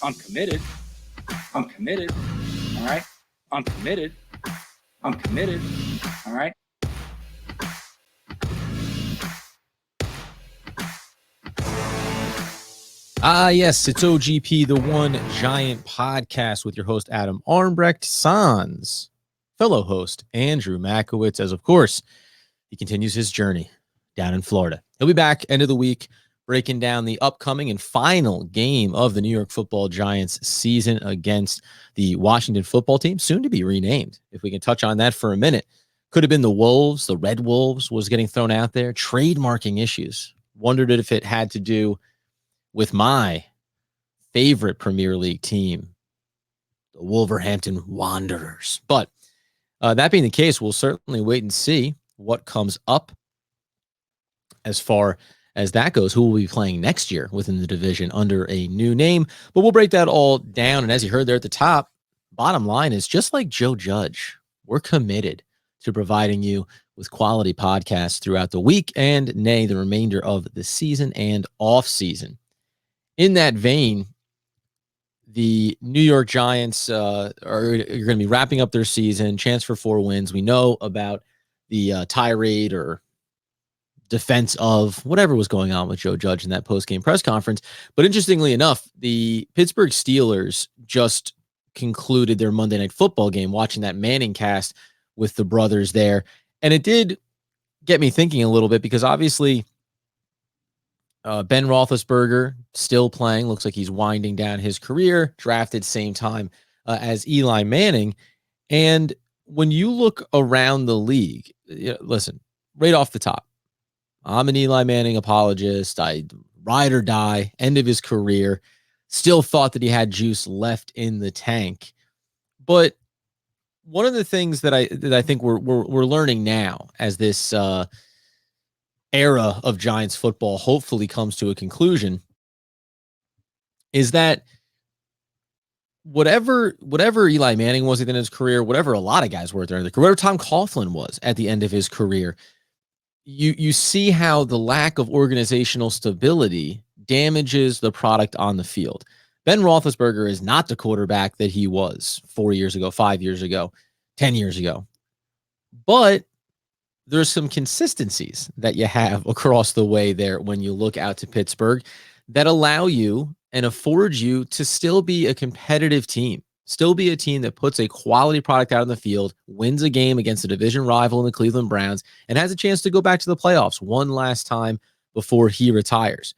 I'm committed. I'm committed. All right. I'm committed. I'm committed. All right. Yes, it's OGP, the One Giant Podcast with your host, Adam Armbrecht, sans fellow host, Andrew Makowitz, as of course, he continues his journey down in Florida. He'll be back end of the week, breaking down the upcoming and final game of the New York Football Giants season against the Washington football team, soon to be renamed. If we can touch on that for a minute. Could have been the Wolves, the Red Wolves was getting thrown out there. Trademarking issues. Wondered if it had to do with my favorite Premier League team, the Wolverhampton Wanderers. But that being the case, we'll certainly wait and see what comes up as far as that goes, who will be playing next year within the division under a new name. But we'll break that all down. And as you heard there at the top, bottom line is just like Joe Judge, we're committed to providing you with quality podcasts throughout the week and the remainder of the season and off season. In that vein, the New York Giants are going to be wrapping up their season, chance for 4 wins. We know about the tirade or defense of whatever was going on with Joe Judge in that post-game press conference. But interestingly enough, the Pittsburgh Steelers just concluded their Monday Night Football game, watching that Manning cast with the brothers there. And it did get me thinking a little bit because obviously Ben Roethlisberger still playing. Looks like he's winding down his career, drafted same time as Eli Manning. And when you look around the league, listen, right off the top, I'm an Eli Manning apologist. I ride or die, end of his career. Still thought that he had juice left in the tank. But one of the things that I think we're learning now as this era of Giants football hopefully comes to a conclusion is that whatever Eli Manning was at the end of his career, whatever a lot of guys were at the end of their career, whatever Tom Coughlin was at the end of his career, you see how the lack of organizational stability damages the product on the field. Ben Roethlisberger is not the quarterback that he was 4 years ago, 5 years ago, 10 years ago. But there's some consistencies that you have across the way there when you look out to Pittsburgh that allow you and afford you to still be a competitive team, still be a team that puts a quality product out on the field, wins a game against a division rival in the Cleveland Browns, and has a chance to go back to the playoffs one last time before he retires.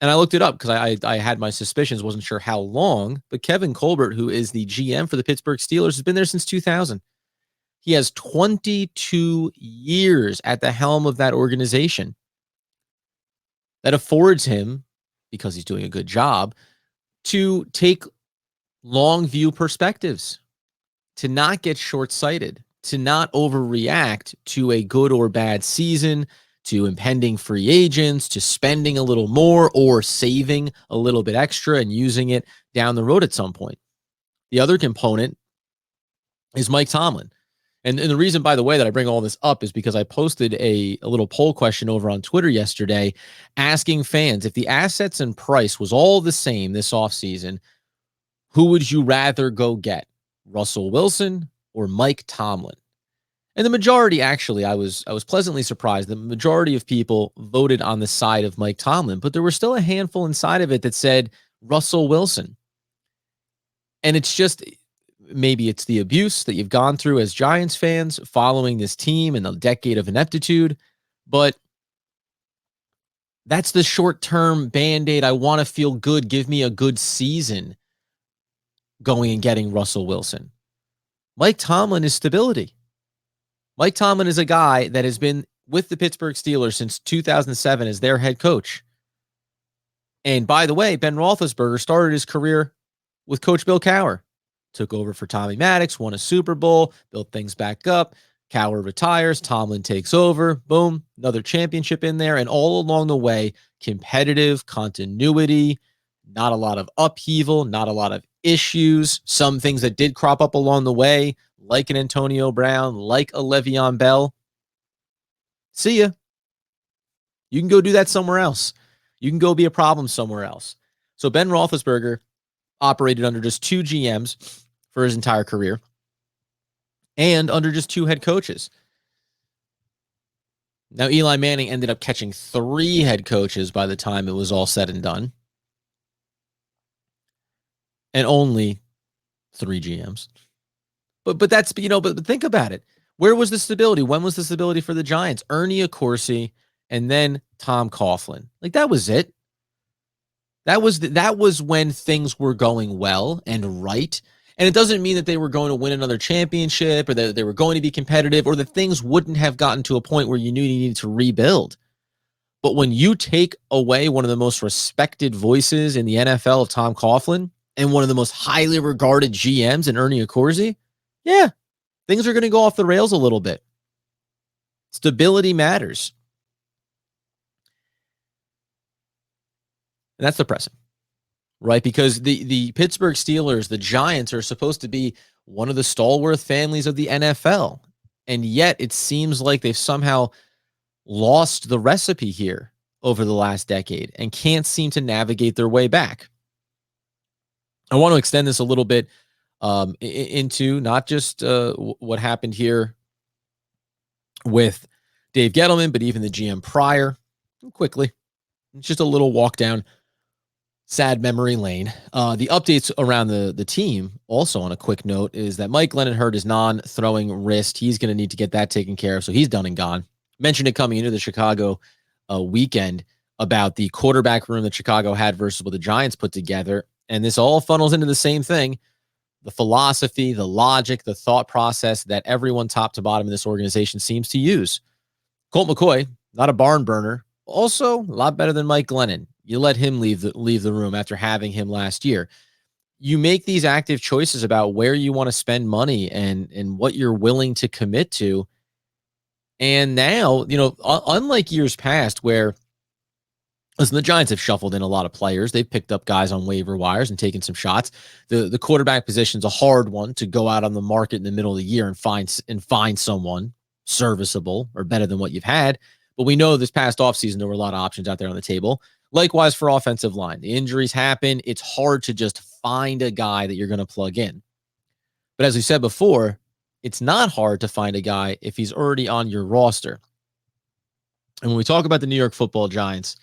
And I looked it up because I had my suspicions, wasn't sure how long, but Kevin Colbert, who is the GM for the Pittsburgh Steelers, has been there since 2000. He has 22 years at the helm of that organization. That affords him, because he's doing a good job, to take long view perspectives, to not get short-sighted, to not overreact to a good or bad season, to impending free agents, to spending a little more or saving a little bit extra and using it down the road at some point. The other component is Mike Tomlin. And the reason, by the way, that I bring all this up is because I posted a little poll question over on Twitter yesterday asking fans if the assets and price was all the same this offseason, who would you rather go get, Russell Wilson or Mike Tomlin? And the majority, actually, I was pleasantly surprised. The majority of people voted on the side of Mike Tomlin, but there were still a handful inside of it that said Russell Wilson. And it's just, maybe it's the abuse that you've gone through as Giants fans following this team and the decade of ineptitude, but that's the short-term Band-Aid. I want to feel good. Give me a good season going and getting Russell Wilson. Mike Tomlin is stability. Mike Tomlin is a guy that has been with the Pittsburgh Steelers since 2007 as their head coach. And by the way, Ben Roethlisberger started his career with Coach Bill Cowher. Took over for Tommy Maddox, won a Super Bowl, built things back up. Cowher retires, Tomlin takes over, boom, another championship in there. And all along the way, competitive continuity, not a lot of upheaval, not a lot of issues. Some things that did crop up along the way, like an Antonio Brown, like a Le'Veon Bell. See ya. You can go do that somewhere else. You can go be a problem somewhere else. So Ben Roethlisberger operated under just 2 GMs for his entire career and under just 2 head coaches. Now, Eli Manning ended up catching 3 head coaches by the time it was all said and done, and only 3 GMs. But that's, but think about it. Where was the stability? When was the stability for the Giants? Ernie Accorsi and then Tom Coughlin. Like, that was it. That was when things were going well and right. And it doesn't mean that they were going to win another championship or that they were going to be competitive or that things wouldn't have gotten to a point where you knew you needed to rebuild. But when you take away one of the most respected voices in the NFL of Tom Coughlin and one of the most highly regarded GMs in Ernie Accorsi, yeah, things are going to go off the rails a little bit. Stability matters. And that's depressing, right? Because the Pittsburgh Steelers, the Giants, are supposed to be one of the stalwart families of the NFL. And yet it seems like they've somehow lost the recipe here over the last decade and can't seem to navigate their way back. I want to extend this a little bit into not just what happened here with Dave Gettleman, but even the GM prior. Quickly, it's just a little walk down sad memory lane. The updates around the team, also on a quick note, is that Mike Glennon hurt his non-throwing wrist. He's going to need to get that taken care of, so he's done and gone. Mentioned it coming into the Chicago weekend about the quarterback room that Chicago had versus what the Giants put together, and this all funnels into the same thing: the philosophy, the logic, the thought process that everyone top to bottom in this organization seems to use. Colt McCoy, not a barn burner, also a lot better than Mike Glennon. You let him leave the room after having him last year. You make these active choices about where you want to spend money and what you're willing to commit to. And now, unlike years past where, listen, the Giants have shuffled in a lot of players. They've picked up guys on waiver wires and taken some shots. The quarterback position's a hard one to go out on the market in the middle of the year and find someone serviceable or better than what you've had. But we know this past offseason there were a lot of options out there on the table. Likewise for offensive line. The injuries happen. It's hard to just find a guy that you're going to plug in. But as we said before, it's not hard to find a guy if he's already on your roster. And when we talk about the New York Football Giants,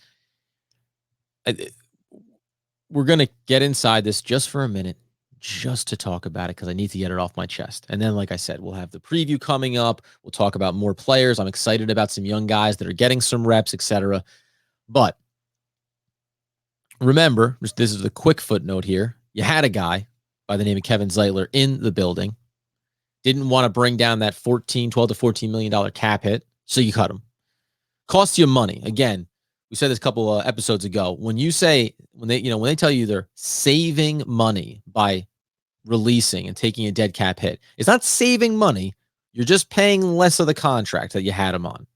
we're going to get inside this just for a minute, just to talk about it, because I need to get it off my chest. And then, like I said, we'll have the preview coming up. We'll talk about more players. I'm excited about some young guys that are getting some reps, etc. But remember, this is a quick footnote here. You had a guy by the name of Kevin Zietler in the building. Didn't want to bring down that $12 to $14 million cap hit, so you cut him. Costs you money. Again, we said this a couple of episodes ago. When they tell you they're saving money by releasing and taking a dead cap hit, it's not saving money. You're just paying less of the contract that you had him on.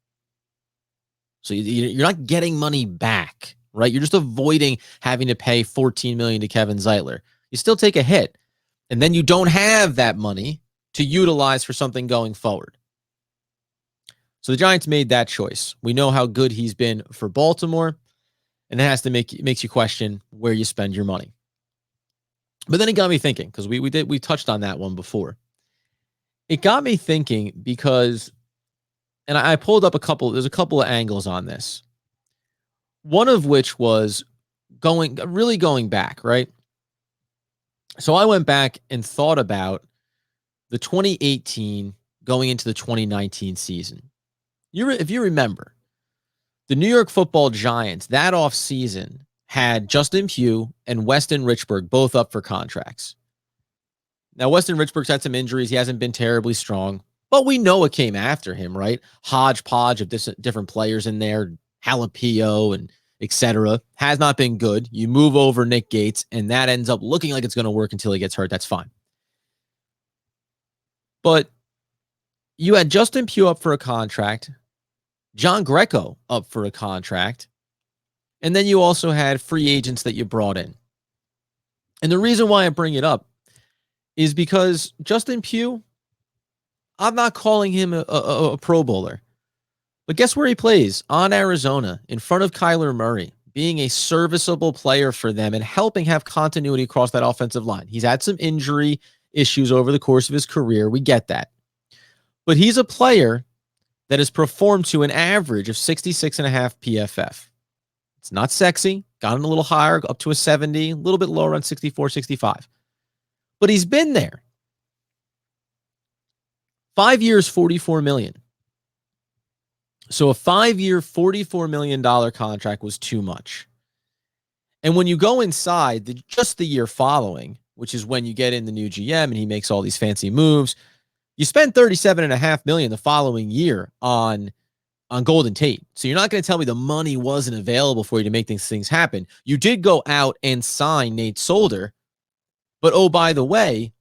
So you're not getting money back, right? You're just avoiding having to pay $14 million to Kevin Zietler. You still take a hit, and then you don't have that money to utilize for something going forward. So the Giants made that choice. We know how good he's been for Baltimore, and it has to makes you question where you spend your money. But then it got me thinking, because we touched on that one before. It got me thinking because, and I pulled up there's a couple of angles on this. One of which was going back, right? So I went back and thought about the 2018 going into the 2019 season. If you remember, the New York Football Giants that offseason had Justin Pugh and Weston Richburg both up for contracts. Now, Weston Richburg's had some injuries. He hasn't been terribly strong, but we know what came after him, right? Hodgepodge of different players in there, Jalapeno and etc. Has not been good. You move over Nick Gates, and that ends up looking like it's going to work until he gets hurt. That's fine. But you had Justin Pugh up for a contract, John Greco up for a contract, and then you also had free agents that you brought in. And the reason why I bring it up is because Justin Pugh, I'm not calling him a Pro Bowler, but guess where he plays? On Arizona, in front of Kyler Murray, being a serviceable player for them and helping have continuity across that offensive line. He's had some injury issues over the course of his career. We get that. But he's a player that has performed to an average of 66.5 PFF. It's not sexy. Gotten a little higher, up to a 70, a little bit lower on 64, 65. But he's been there. 5 years, $44 million. So a 5-year, $44 million contract was too much. And when you go inside just the year following, which is when you get in the new GM and he makes all these fancy moves, you spend $37.5 million the following year on Golden Tate. So you're not going to tell me the money wasn't available for you to make these things happen. You did go out and sign Nate Solder, but oh, by the way,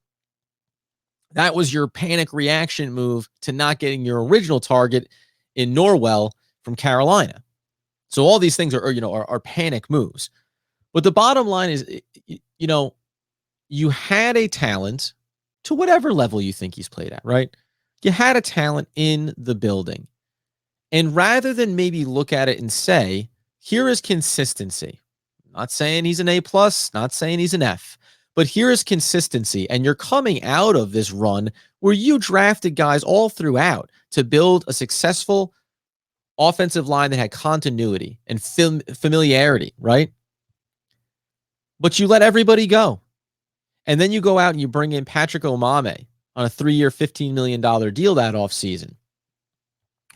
that was your panic reaction move to not getting your original target in Norwell from Carolina. So all these things are panic moves. But the bottom line is, you had a talent to whatever level you think he's played at, right? You had a talent in the building. And rather than maybe look at it and say, here is consistency. Not saying he's an A+, not saying he's an F, but here is consistency. And you're coming out of this run where you drafted guys all throughout to build a successful offensive line that had continuity and familiarity, right? But you let everybody go. And then you go out and you bring in Patrick Omame on a 3-year, $15 million deal that offseason,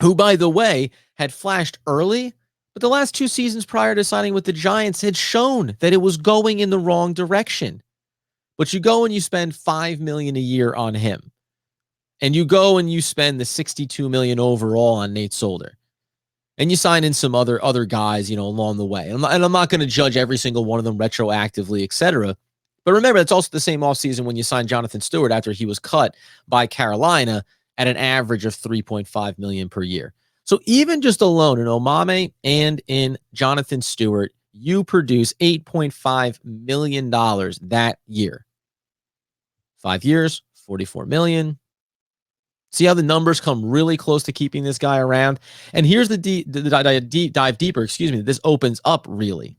who, by the way, had flashed early, but the last 2 seasons prior to signing with the Giants had shown that it was going in the wrong direction. But you go and you spend $5 million a year on him. And you go and you spend the $62 million overall on Nate Solder. And you sign in some other guys, along the way. And I'm not going to judge every single one of them retroactively, etc. But remember, it's also the same offseason when you signed Jonathan Stewart after he was cut by Carolina at an average of $3.5 million per year. So even just alone in Omame and in Jonathan Stewart, you produce $8.5 million that year. 5 years, $44 million. See how the numbers come really close to keeping this guy around? And here's the deep dive deeper, this opens up really.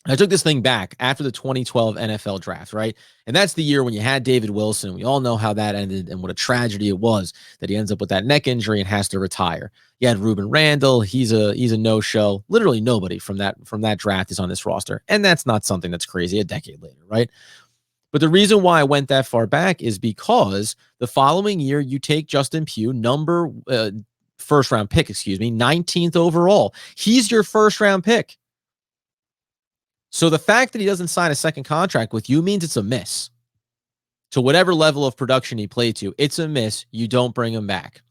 I took this thing back after the 2012 NFL draft, right? And that's the year when you had David Wilson. We all know how that ended and what a tragedy it was that he ends up with that neck injury and has to retire. You had Ruben Randall. He's a no-show. Literally nobody from that draft is on this roster. And that's not something that's crazy a decade later, right? But the reason why I went that far back is because the following year you take Justin Pugh, first round pick, 19th overall. He's your first round pick. So the fact that he doesn't sign a second contract with you means it's a miss. To whatever level of production he played to, it's a miss. You don't bring him back.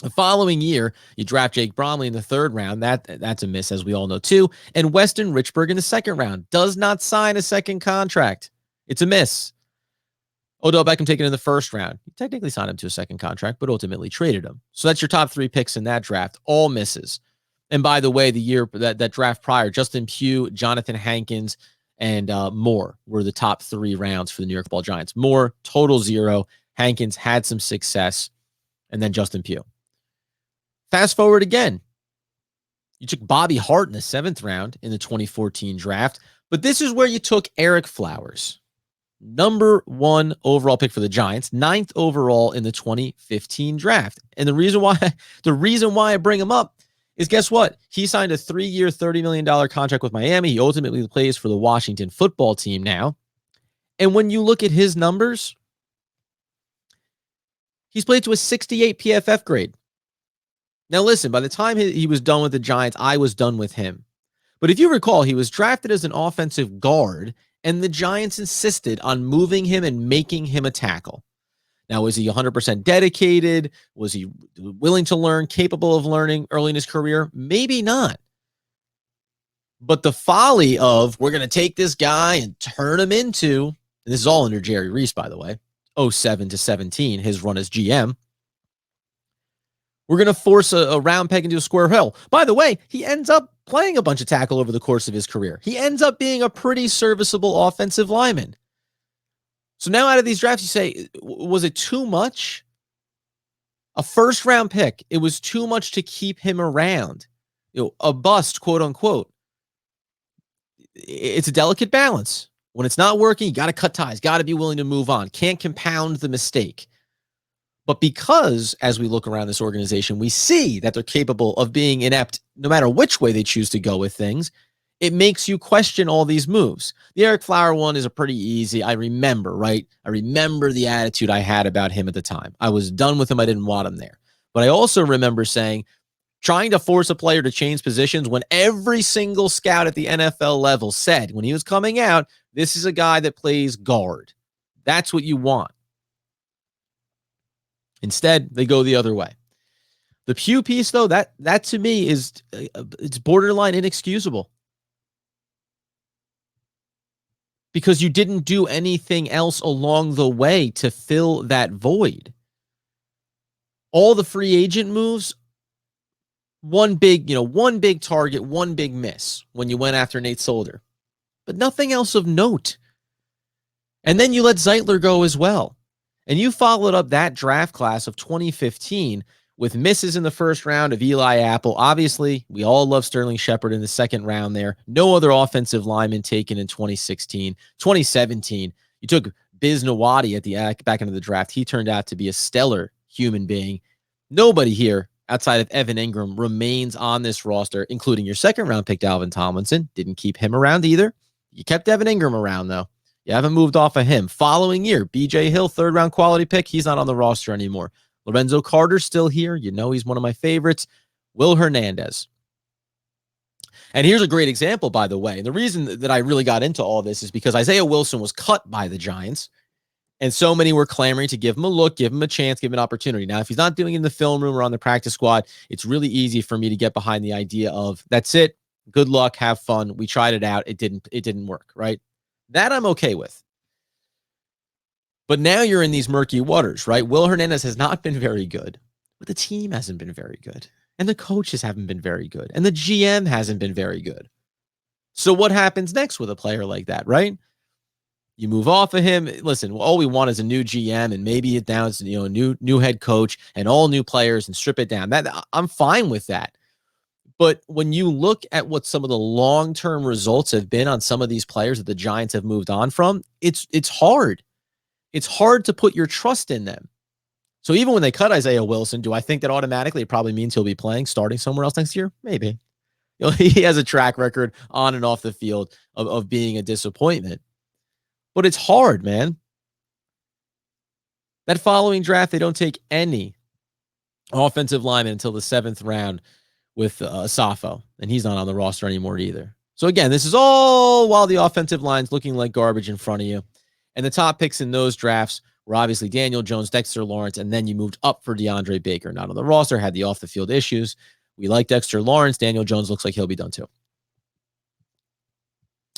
The following year, you draft Jake Bromley in the 3rd round. That's a miss, as we all know, too. And Weston Richburg in the 2nd round does not sign a second contract. It's a miss. Odell Beckham taken in the 1st round. You technically signed him to a second contract, but ultimately traded him. So that's your top 3 picks in that draft. All misses. And by the way, the year that draft prior, Justin Pugh, Jonathan Hankins, and Moore were the top 3 rounds for the New York Football Giants. Moore, total 0. Hankins had some success. And then Justin Pugh. Fast forward again. You took Bobby Hart in the 7th round in the 2014 draft. But this is where you took Eric Flowers. Number 1 overall pick for the Giants, 9th overall in the 2015 draft. And the reason why I bring him up is, guess what? He signed a 3-year, $30 million contract with Miami. He ultimately plays for the Washington football team now. And when you look at his numbers, he's played to a 68 PFF grade. Now listen, by the time he was done with the Giants, I was done with him. But if you recall, he was drafted as an offensive guard, and the Giants insisted on moving him and making him a tackle. Now, was he 100% dedicated? Was he willing to learn, capable of learning early in his career? Maybe not. But the folly of, we're going to take this guy and turn him into, and this is all under Jerry Reese, by the way, 07 to 17, his run as GM. We're going to force a round peg into a square hole. By the way, he ends up playing a bunch of tackle over the course of his career. He ends up being a pretty serviceable offensive lineman. So now out of these drafts, you say, was it too much? A 1st round pick. It was too much to keep him around. a bust, quote unquote. It's a delicate balance. When it's not working, you got to cut ties, got to be willing to move on. Can't compound the mistake. But because, as we look around this organization, we see that they're capable of being inept no matter which way they choose to go with things, it makes you question all these moves. The Eric Flower one is a pretty easy. I remember, right? I remember the attitude I had about him at the time. I was done with him. I didn't want him there. But I also remember saying, trying to force a player to change positions when every single scout at the NFL level said when he was coming out, this is a guy that plays guard. That's what you want. Instead, they go the other way. The Pugh piece, though, that to me is it's borderline inexcusable. Because you didn't do anything else along the way to fill that void. All the free agent moves, one big target, one big miss when you went after Nate Solder. But nothing else of note. And then you let Zeitler go as well. And you followed up that draft class of 2015 with misses in the first round of Eli Apple. Obviously, we all love Sterling Shepard in the second round there. No other offensive lineman taken in 2016. 2017, you took Biz Nawadi at the back end of the draft. He turned out to be a stellar human being. Nobody here outside of Evan Ingram remains on this roster, including your second round pick, Dalvin Tomlinson. Didn't keep him around either. You kept Evan Ingram around, though. You haven't moved off of him. Following year, B.J. Hill, third round quality pick. He's not on the roster anymore. Lorenzo Carter's still here. You know he's one of my favorites. Will Hernandez. And here's a great example, by the way. And the reason that I really got into all this is because Isaiah Wilson was cut by the Giants. And so many were clamoring to give him a look, give him a chance, give him an opportunity. Now, if he's not doing it in the film room or on the practice squad, it's really easy for me to get behind the idea of, that's it. Good luck. Have fun. We tried it out. It didn't work, right? That I'm okay with. But now you're in these murky waters, right? Will Hernandez has not been very good, but the team hasn't been very good. And the coaches haven't been very good. And the GM hasn't been very good. So what happens next with a player like that, right? You move off of him. Listen, all we want is a new GM and maybe it down to, a new head coach and all new players and strip it down. That I'm fine with that. But when you look at what some of the long-term results have been on some of these players that the Giants have moved on from, it's hard. It's hard to put your trust in them. So even when they cut Isaiah Wilson, do I think that automatically it probably means he'll be starting somewhere else next year? Maybe. He has a track record on and off the field of being a disappointment. But it's hard, man. That following draft, they don't take any offensive lineman until the 7th round with Safo, and he's not on the roster anymore either. So again, this is all while the offensive line's looking like garbage in front of you. And the top picks in those drafts were obviously Daniel Jones, Dexter Lawrence, and then you moved up for DeAndre Baker. Not on the roster, had the off-the-field issues. We like Dexter Lawrence. Daniel Jones looks like he'll be done too.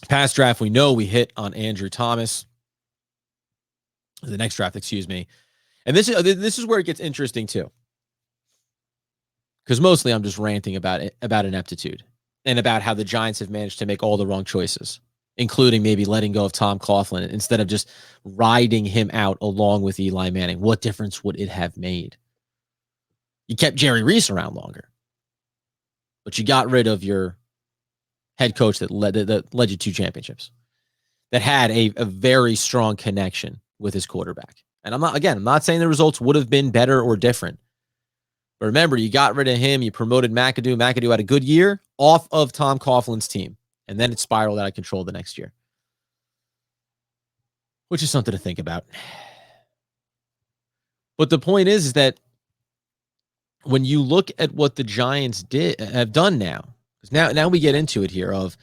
Past draft, we know we hit on Andrew Thomas. The next draft, excuse me. And this is where it gets interesting too. Because mostly I'm just ranting about ineptitude and about how the Giants have managed to make all the wrong choices, including maybe letting go of Tom Coughlin instead of just riding him out along with Eli Manning. What difference would it have made? You kept Jerry Reese around longer, but you got rid of your head coach that led you 2 championships, that had a very strong connection with his quarterback. And I'm not saying the results would have been better or different. But remember, you got rid of him. You promoted McAdoo. McAdoo had a good year off of Tom Coughlin's team. And then it spiraled out of control the next year. Which is something to think about. But the point is that when you look at what the Giants have done now, because now we get into it here of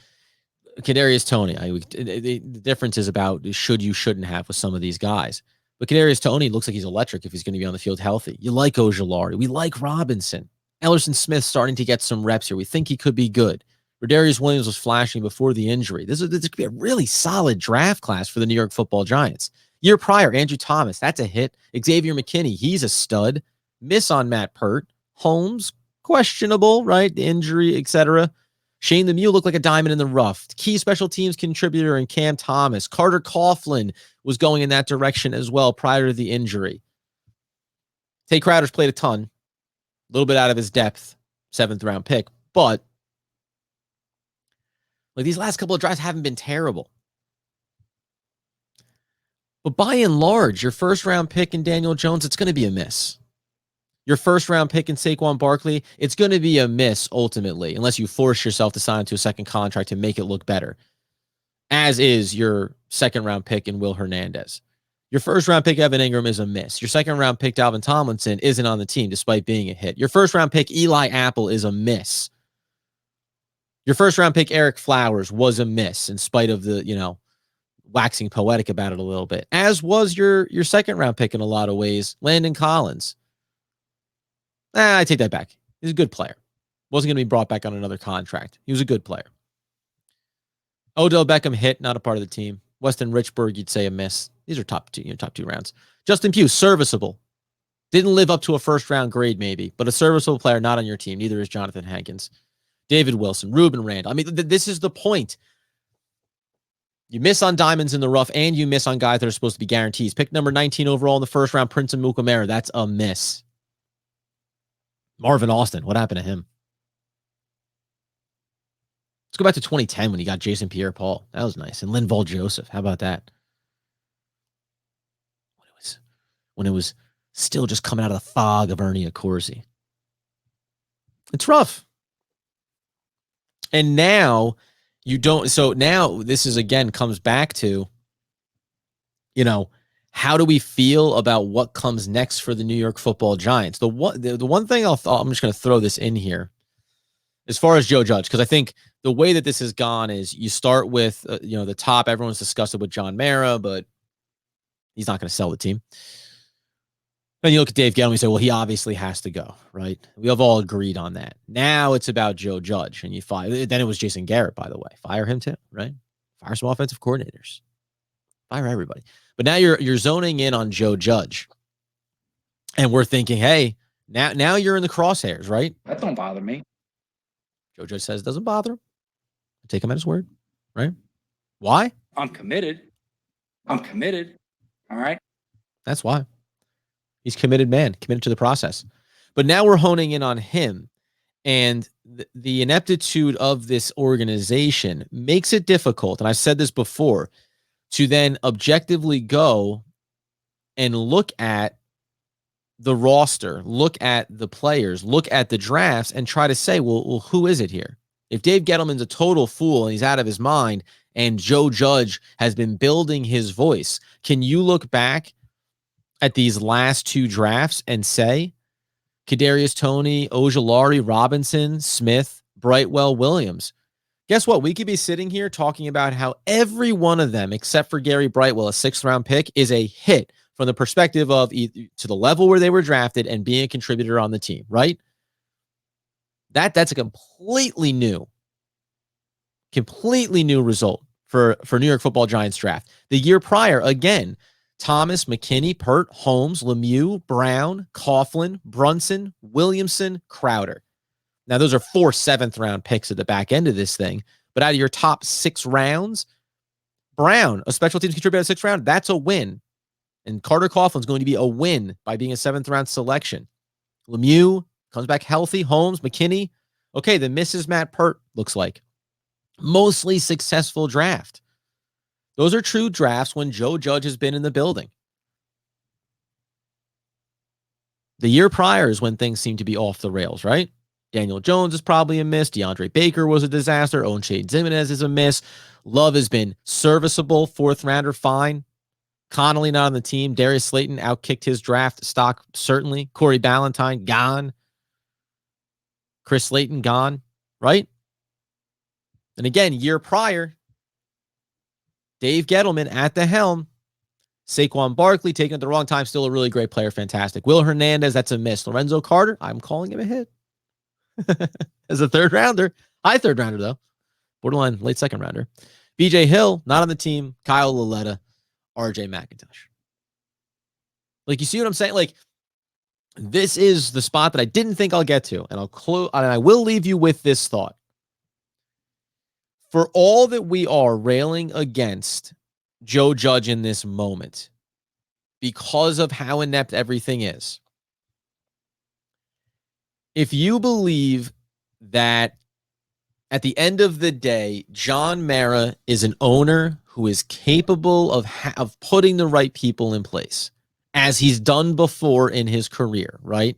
Kadarius Toney. The difference is about shouldn't have with some of these guys. But Kadarius Toney looks like he's electric if he's going to be on the field healthy. You like Ojulari. We like Robinson. Ellerson Smith starting to get some reps here. We think he could be good. Rodarius Williams was flashing before the injury. This could be a really solid draft class for the New York Football Giants. Year prior, Andrew Thomas, that's a hit. Xavier McKinney, he's a stud. Miss on Matt Pert. Holmes, questionable, right? The injury, etc. Shane Lemieux looked like a diamond in the rough. Key special teams contributor in Cam Thomas. Carter Coughlin was going in that direction as well prior to the injury. Tay Crowder's played a ton. A little bit out of his depth. 7th round pick. But Like, these last couple of drives haven't been terrible. But by and large, your first round pick in Daniel Jones, it's going to be a miss. Your first round pick in Saquon Barkley, it's going to be a miss ultimately, unless you force yourself to sign to a second contract to make it look better, as is your second round pick in Will Hernandez. Your first round pick, Evan Ingram, is a miss. Your second round pick, Dalvin Tomlinson, isn't on the team despite being a hit. Your first round pick, Eli Apple, is a miss. Your first round pick, Eric Flowers, was a miss in spite of the, waxing poetic about it a little bit, as was your second round pick in a lot of ways, Landon Collins. I take that back. He's a good player. Wasn't going to be brought back on another contract. He was a good player. Odell Beckham hit, not a part of the team. Weston Richburg, you'd say a miss. These are top two rounds. Justin Pugh, serviceable. Didn't live up to a first round grade maybe, but a serviceable player, not on your team. Neither is Jonathan Hankins. David Wilson, Ruben Randall. I mean, this is the point. You miss on diamonds in the rough, and you miss on guys that are supposed to be guarantees. Pick number 19 overall in the first round, Prince Amukamara. That's a miss. Marvin Austin, what happened to him? Let's go back to 2010 when he got Jason Pierre-Paul. That was nice. And Linval Joseph. How about that? When it was still just coming out of the fog of Ernie Accorsi. It's rough. And now you don't. So now this is, again, comes back to, how do we feel about what comes next for the New York Football Giants? The one thing I'm just going to throw this in here as far as Joe Judge, because I think the way that this has gone is you start with, the top. Everyone's discussed it with John Mara, but he's not going to sell the team. And you look at Dave Gettleman, you say, well, he obviously has to go, right? We have all agreed on that. Now it's about Joe Judge, and you fire. Then it was Jason Garrett, by the way. Fire him too, right? Fire some offensive coordinators. Fire everybody. But now you're zoning in on Joe Judge. And we're thinking, hey, now you're in the crosshairs, right? That don't bother me. Joe Judge says it doesn't bother him. Take him at his word, right? Why? I'm committed. All right. That's why. He's committed man, committed to the process. But now we're honing in on him. And the ineptitude of this organization makes it difficult, and I've said this before, to then objectively go and look at the roster, look at the players, look at the drafts, and try to say, well, who is it here? If Dave Gettleman's a total fool and he's out of his mind, and Joe Judge has been building his voice, can you look back at these last two drafts and say, Kadarius Toney, Ojulari, Robinson, Smith, Brightwell, Williams? Guess what? We could be sitting here talking about how every one of them, except for Gary Brightwell, a 6th round pick, is a hit from the perspective of to the level where they were drafted and being a contributor on the team, right? That's a completely new result for New York Football Giants draft. The year prior, again, Thomas, McKinney, Pert, Holmes, Lemieux, Brown, Coughlin, Brunson, Williamson, Crowder. Now, those are 4 7th-round picks at the back end of this thing. But out of your top 6 rounds, Brown, a special teams contributor at 6th round, that's a win. And Carter Coughlin's going to be a win by being a 7th-round selection. Lemieux comes back healthy. Holmes, McKinney. Okay, the Mrs. Matt Pert looks like. Mostly successful draft. Those are true drafts when Joe Judge has been in the building. The year prior is when things seem to be off the rails, right? Daniel Jones is probably a miss. DeAndre Baker was a disaster. Owen Shade Zimenez is a miss. Love has been serviceable. 4th rounder, fine. Connolly not on the team. Darius Slayton outkicked his draft stock, certainly. Corey Ballantyne, gone. Chris Slayton, gone, right? And again, year prior, Dave Gettleman at the helm. Saquon Barkley taken at the wrong time. Still a really great player. Fantastic. Will Hernandez, that's a miss. Lorenzo Carter, I'm calling him a hit. As a 3rd rounder. High 3rd rounder, though. Borderline late 2nd rounder. BJ Hill, not on the team. Kyle Laletta, RJ McIntosh. Like, you see what I'm saying? Like, this is the spot that I didn't think I'll get to. And I will leave you with this thought. For all that we are railing against Joe Judge in this moment, because of how inept everything is, if you believe that At the end of the day, John Mara is an owner who is capable of putting the right people in place, as he's done before in his career, right?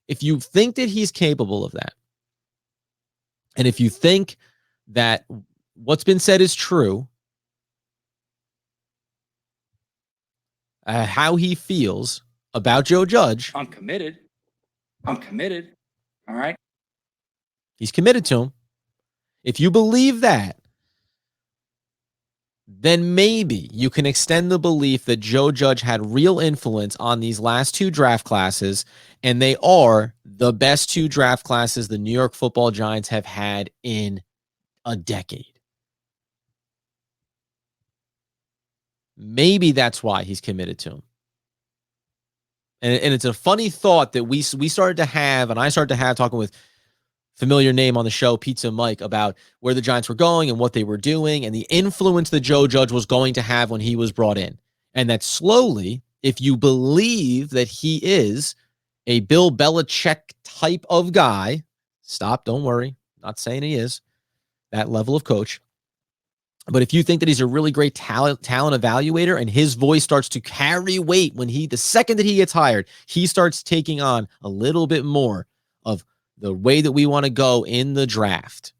If you think that he's capable of that, and if you think that what's been said is true, how he feels about Joe Judge, I'm committed. I'm committed. All right. he's committed to him. If you believe that, then maybe you can extend the belief that Joe Judge had real influence on these last two draft classes, and they are the best two draft classes the New York Football Giants have had in a decade. Maybe that's why he's committed to him. And it's a funny thought that we started to have, and I started to have, talking with familiar name on the show, Pizza Mike, about where the Giants were going and what they were doing and the influence that Joe Judge was going to have when he was brought in. And that slowly, if you believe that he is a Bill Belichick type of guy, stop, don't worry, not saying he is that level of coach. But if you think that he's a really great talent evaluator, and his voice starts to carry weight when the second that he gets hired, he starts taking on a little bit more of the way that we want to go in the draft,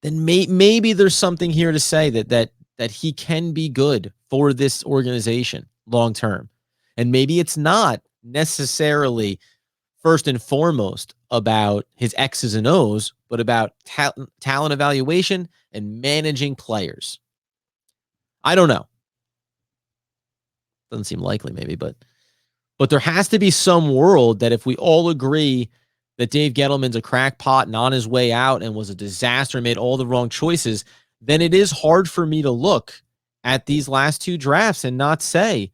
then maybe there's something here to say that he can be good for this organization long term. And maybe it's not necessarily first and foremost about his X's and O's, but about talent evaluation and managing players. I don't know. Doesn't seem likely, maybe, but there has to be some world that if we all agree that Dave Gettleman's a crackpot and on his way out and was a disaster and made all the wrong choices, then it is hard for me to look at these last two drafts and not say,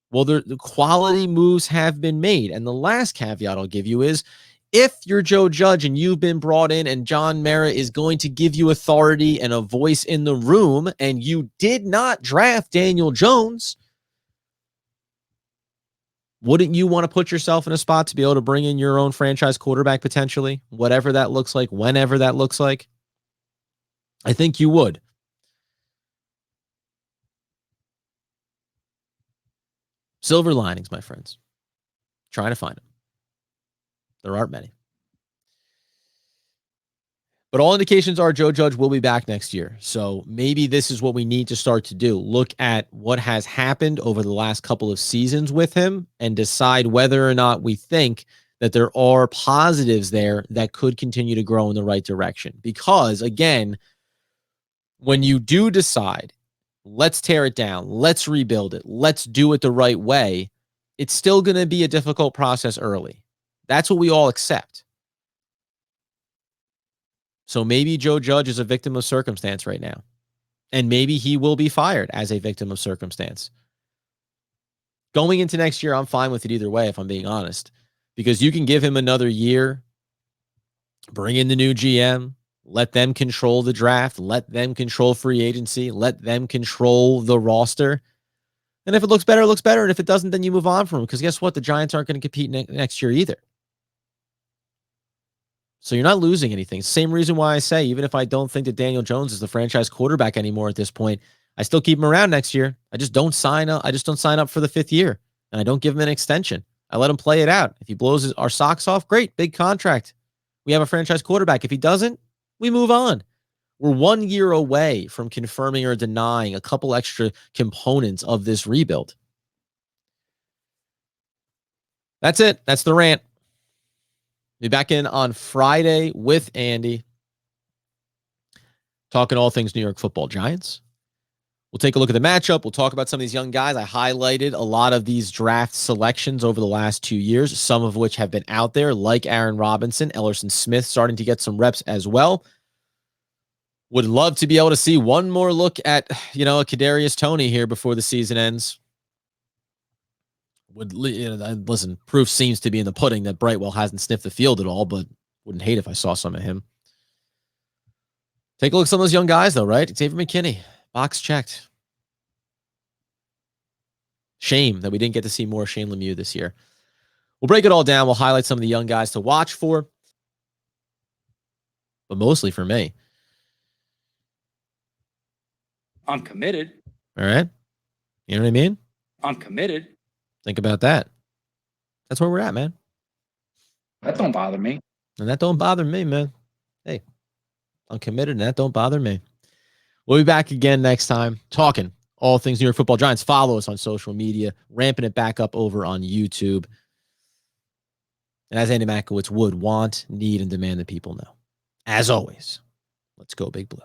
well, the quality moves have been made. And the last caveat I'll give you is, if you're Joe Judge and you've been brought in and John Mara is going to give you authority and a voice in the room, and you did not draft Daniel Jones, wouldn't you want to put yourself in a spot to be able to bring in your own franchise quarterback potentially, whatever that looks like, whenever that looks like? I think you would. Silver linings, my friends. Trying to find them. There aren't many. But all indications are Joe Judge will be back next year. So maybe this is what we need to start to do. Look at what has happened over the last couple of seasons with him and decide whether or not we think that there are positives there that could continue to grow in the right direction. Because, again, when you do decide, let's tear it down, let's rebuild it, let's do it the right way, it's still going to be a difficult process early. That's what we all accept. So maybe Joe Judge is a victim of circumstance right now. And maybe he will be fired as a victim of circumstance. Going into next year, I'm fine with it either way, if I'm being honest. Because you can give him another year, bring in the new GM, let them control the draft, let them control free agency, let them control the roster. And if it looks better, it looks better. And if it doesn't, then you move on from him. Because guess what? The Giants aren't going to compete next year either. So you're not losing anything. Same reason why I say, even if I don't think that Daniel Jones is the franchise quarterback anymore at this point, I still keep him around next year. I just don't sign up. I just don't sign up for the 5th year, and I don't give him an extension. I let him play it out. If he blows our socks off, great, big contract. We have a franchise quarterback. If he doesn't, we move on. We're 1 year away from confirming or denying a couple extra components of this rebuild. That's it. That's the rant. Be back in on Friday with Andy, talking all things New York Football Giants. We'll take a look at the matchup. We'll talk about some of these young guys. I highlighted a lot of these draft selections over the last 2 years, some of which have been out there, like Aaron Robinson, Ellerson Smith starting to get some reps as well. Would love to be able to see one more look at, a Kadarius Toney here before the season ends. Listen, proof seems to be in the pudding that Brightwell hasn't sniffed the field at all, but wouldn't hate if I saw some of him. Take a look at some of those young guys, though, right? Xavier McKinney, box checked. Shame that we didn't get to see more Shane Lemieux this year. We'll break it all down. We'll highlight some of the young guys to watch for. but mostly for me. I'm committed. All right. You know what I mean? I'm committed. Think about that. That's where we're at, man. That don't bother me. And that don't bother me, man. Hey, I'm committed and that don't bother me. We'll be back again next time talking all things New York Football Giants. Follow us on social media, ramping it back up over on YouTube. And as Andy Makowitz would want, need, and demand that people know. As always, let's go Big Blue.